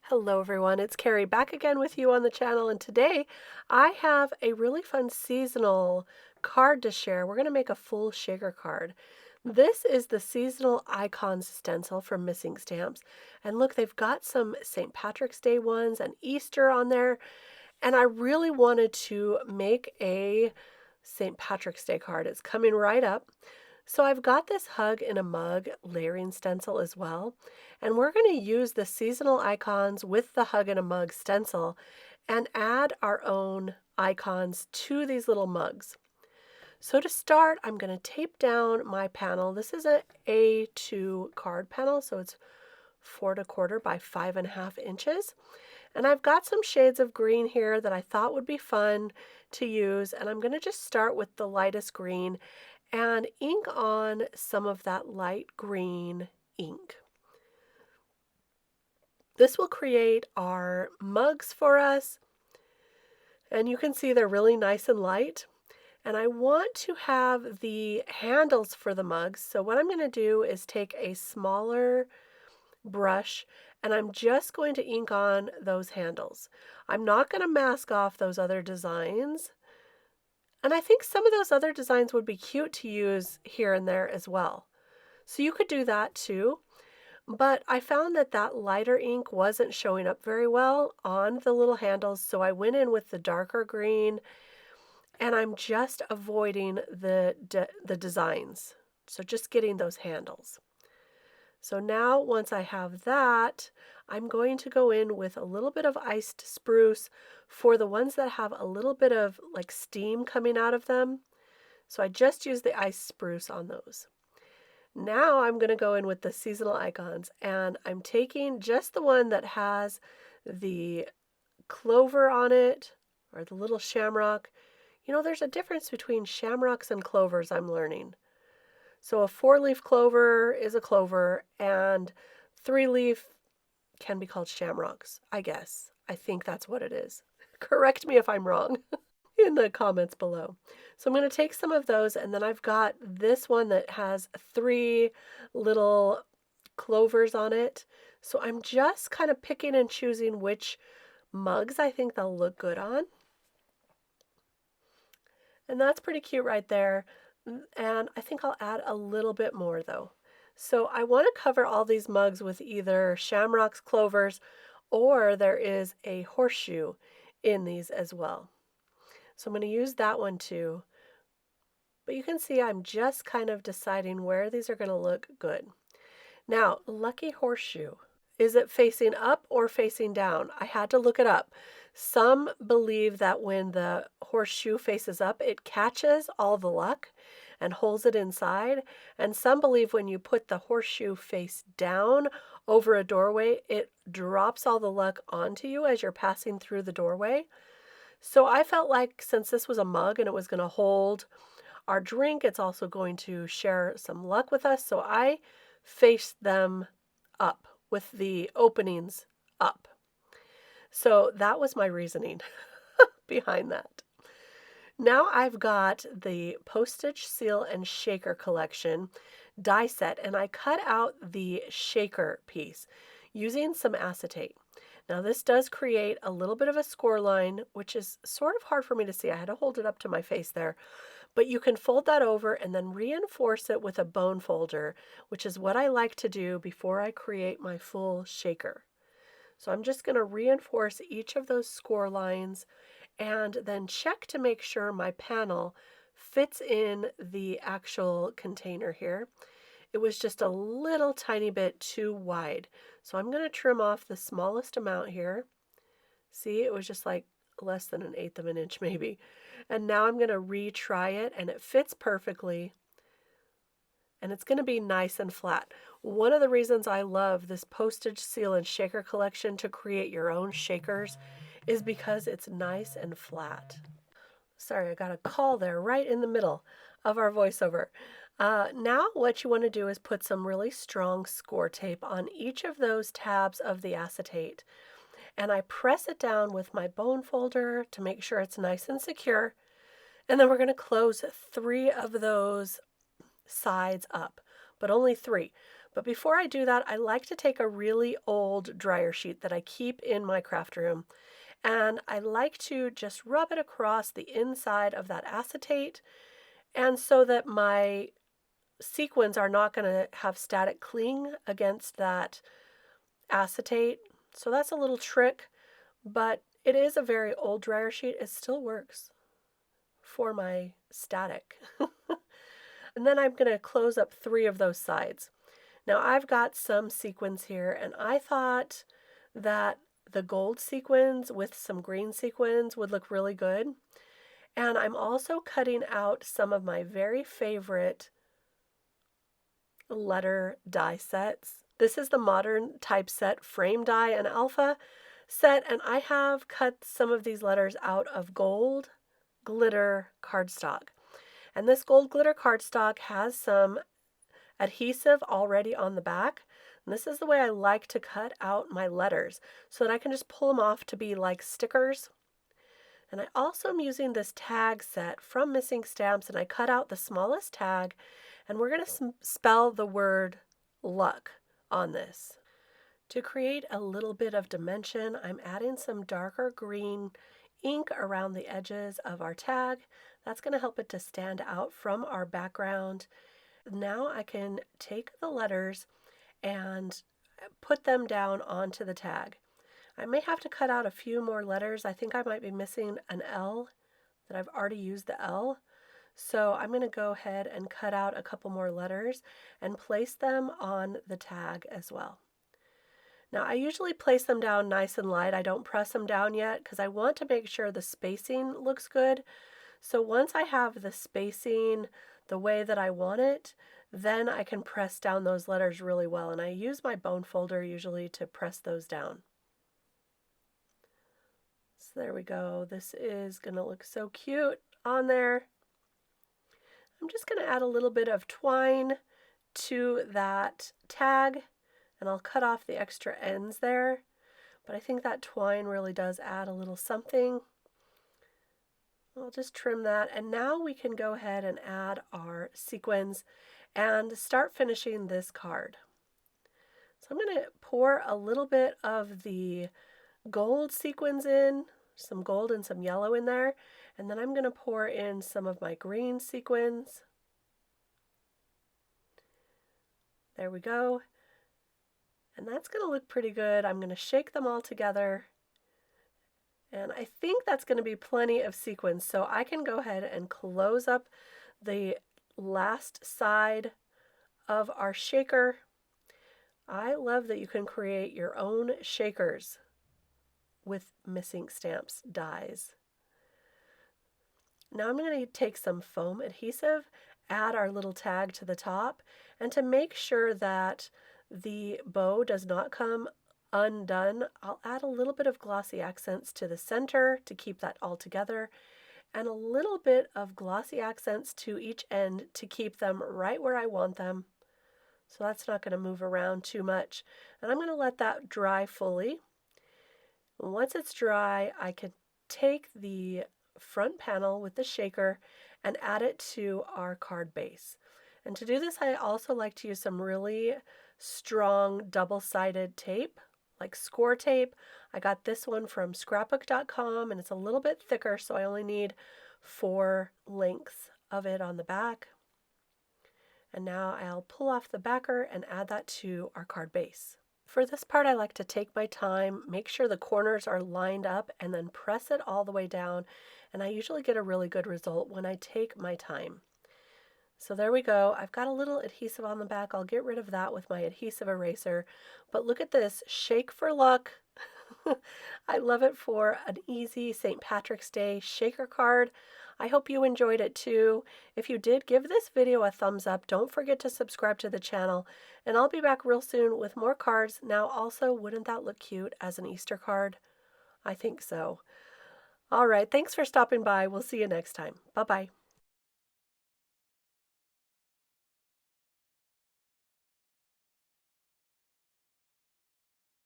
Hello everyone, it's Kari back again with you on the channel, and today I have a really fun seasonal card to share. We're going to make a full shaker card. This is the seasonal icons stencil from Missing Stamps, and look, they've got some St. Patrick's Day ones and Easter on there, and I really wanted to make a St. Patrick's Day card. It's coming right up. So I've got this hug in a mug layering stencil as well, and we're going to use the seasonal icons with the hug in a mug stencil and add our own icons to these little mugs. So to start, I'm going to tape down my panel. This is an A2 card panel, so it's 4 1/4 by 5.5 inches. And I've got some shades of green here that I thought would be fun to use, and I'm going to just start with the lightest green and ink on some of that light green ink. This will create our mugs for us, and you can see they're really nice and light. And I want to have the handles for the mugs, so what I'm going to do is take a smaller brush and I'm just going to ink on those handles. I'm not going to mask off those other designs. And I think some of those other designs would be cute to use here and there as well. So you could do that too. But I found that that lighter ink wasn't showing up very well on the little handles, so I went in with the darker green, and I'm just avoiding the designs. So just getting those handles. So now once I have that, I'm going to go in with a little bit of iced spruce for the ones that have a little bit of like steam coming out of them. So I just use the iced spruce on those. Now I'm going to go in with the seasonal icons, and I'm taking just the one that has the clover on it or the little shamrock. You know, there's a difference between shamrocks and clovers, I'm learning. So a 4-leaf clover is a clover, and 3-leaf can be called shamrocks, I guess. I think that's what it is. Correct me if I'm wrong in the comments below. So I'm going to take some of those, and then I've got this one that has 3 little clovers on it. So I'm just kind of picking and choosing which mugs I think they'll look good on. And that's pretty cute right there. And I think I'll add a little bit more though. So I want to cover all these mugs with either shamrocks, clovers, or there is a horseshoe in these as well. So I'm going to use that one too. But you can see I'm just kind of deciding where these are going to look good. Now, lucky horseshoe. Is it facing up or facing down? I had to look it up. Some believe that when the horseshoe faces up, it catches all the luck and holds it inside. And some believe when you put the horseshoe face down over a doorway, it drops all the luck onto you as you're passing through the doorway. So I felt like since this was a mug and it was going to hold our drink, it's also going to share some luck with us. So I faced them up with the openings up. So that was my reasoning behind that. Now I've got the Postage, Seal, and Shaker collection die set, and I cut out the shaker piece using some acetate. Now this does create a little bit of a score line, which is sort of hard for me to see. I had to hold it up to my face there. But you can fold that over and then reinforce it with a bone folder, which is what I like to do before I create my full shaker. So I'm just going to reinforce each of those score lines and then check to make sure my panel fits in the actual container here. It was just a little tiny bit too wide. So I'm going to trim off the smallest amount here. See, it was just like less than 1/8 of an inch maybe. And now I'm going to retry it, and it fits perfectly. And it's going to be nice and flat. One of the reasons I love this Postage, Seal, and Shaker collection to create your own shakers is because it's nice and flat. Sorry, I got a call there right in the middle of our voiceover. Now what you want to do is put some really strong score tape on each of those tabs of the acetate. And I press it down with my bone folder to make sure it's nice and secure. And then we're going to close 3 of those sides up, but only 3. But before I do that, I like to take a really old dryer sheet that I keep in my craft room, and I like to just rub it across the inside of that acetate, and so that my sequins are not going to have static cling against that acetate. So that's a little trick, but it is a very old dryer sheet. It still works for my static. And then I'm going to close up 3 of those sides. Now I've got some sequins here, and I thought that the gold sequins with some green sequins would look really good. And I'm also cutting out some of my very favorite letter die sets. This is the Modern Typeset Frame Die and Alpha set, and I have cut some of these letters out of gold glitter cardstock. And this gold glitter cardstock has some adhesive already on the back. And this is the way I like to cut out my letters so that I can just pull them off to be like stickers. And I also am using this tag set from Missing Stamps, and I cut out the smallest tag, and we're going to spell the word luck on this. To create a little bit of dimension, I'm adding some darker green ink around the edges of our tag. That's going to help it to stand out from our background. Now I can take the letters and put them down onto the tag. I may have to cut out a few more letters. I think I might be missing an L, that I've already used the L. So I'm going to go ahead and cut out a couple more letters and place them on the tag as well. Now I usually place them down nice and light. I don't press them down yet because I want to make sure the spacing looks good. So once I have the spacing the way that I want it, then I can press down those letters really well. And I use my bone folder usually to press those down. So there we go. This is going to look so cute on there. I'm just going to add a little bit of twine to that tag, and I'll cut off the extra ends there. But I think that twine really does add a little something. I'll just trim that, and now we can go ahead and add our sequins and start finishing this card. So I'm going to pour a little bit of the gold sequins in, some gold and some yellow in there, and then I'm going to pour in some of my green sequins. There we go. And that's going to look pretty good. I'm going to shake them all together. And I think that's going to be plenty of sequins, so I can go ahead and close up the last side of our shaker. I love that you can create your own shakers with Missing Stamps dies. Now I'm going to take some foam adhesive, add our little tag to the top, and to make sure that the bow does not come undone, I'll add a little bit of glossy accents to the center to keep that all together, and a little bit of glossy accents to each end to keep them right where I want them. So that's not going to move around too much. And I'm going to let that dry fully. Once it's dry, I can take the front panel with the shaker and add it to our card base. And to do this, I also like to use some really strong double-sided tape, like score tape. I got this one from scrapbook.com, and it's a little bit thicker, so I only need 4 lengths of it on the back. And now I'll pull off the backer and add that to our card base. For this part, I like to take my time, make sure the corners are lined up, and then press it all the way down. And I usually get a really good result when I take my time. So there we go. I've got a little adhesive on the back. I'll get rid of that with my adhesive eraser. But look at this, shake for luck. I love it for an easy St. Patrick's Day shaker card. I hope you enjoyed it too. If you did, give this video a thumbs up. Don't forget to subscribe to the channel. And I'll be back real soon with more cards. Now also, wouldn't that look cute as an Easter card? I think so. All right, thanks for stopping by. We'll see you next time. Bye-bye.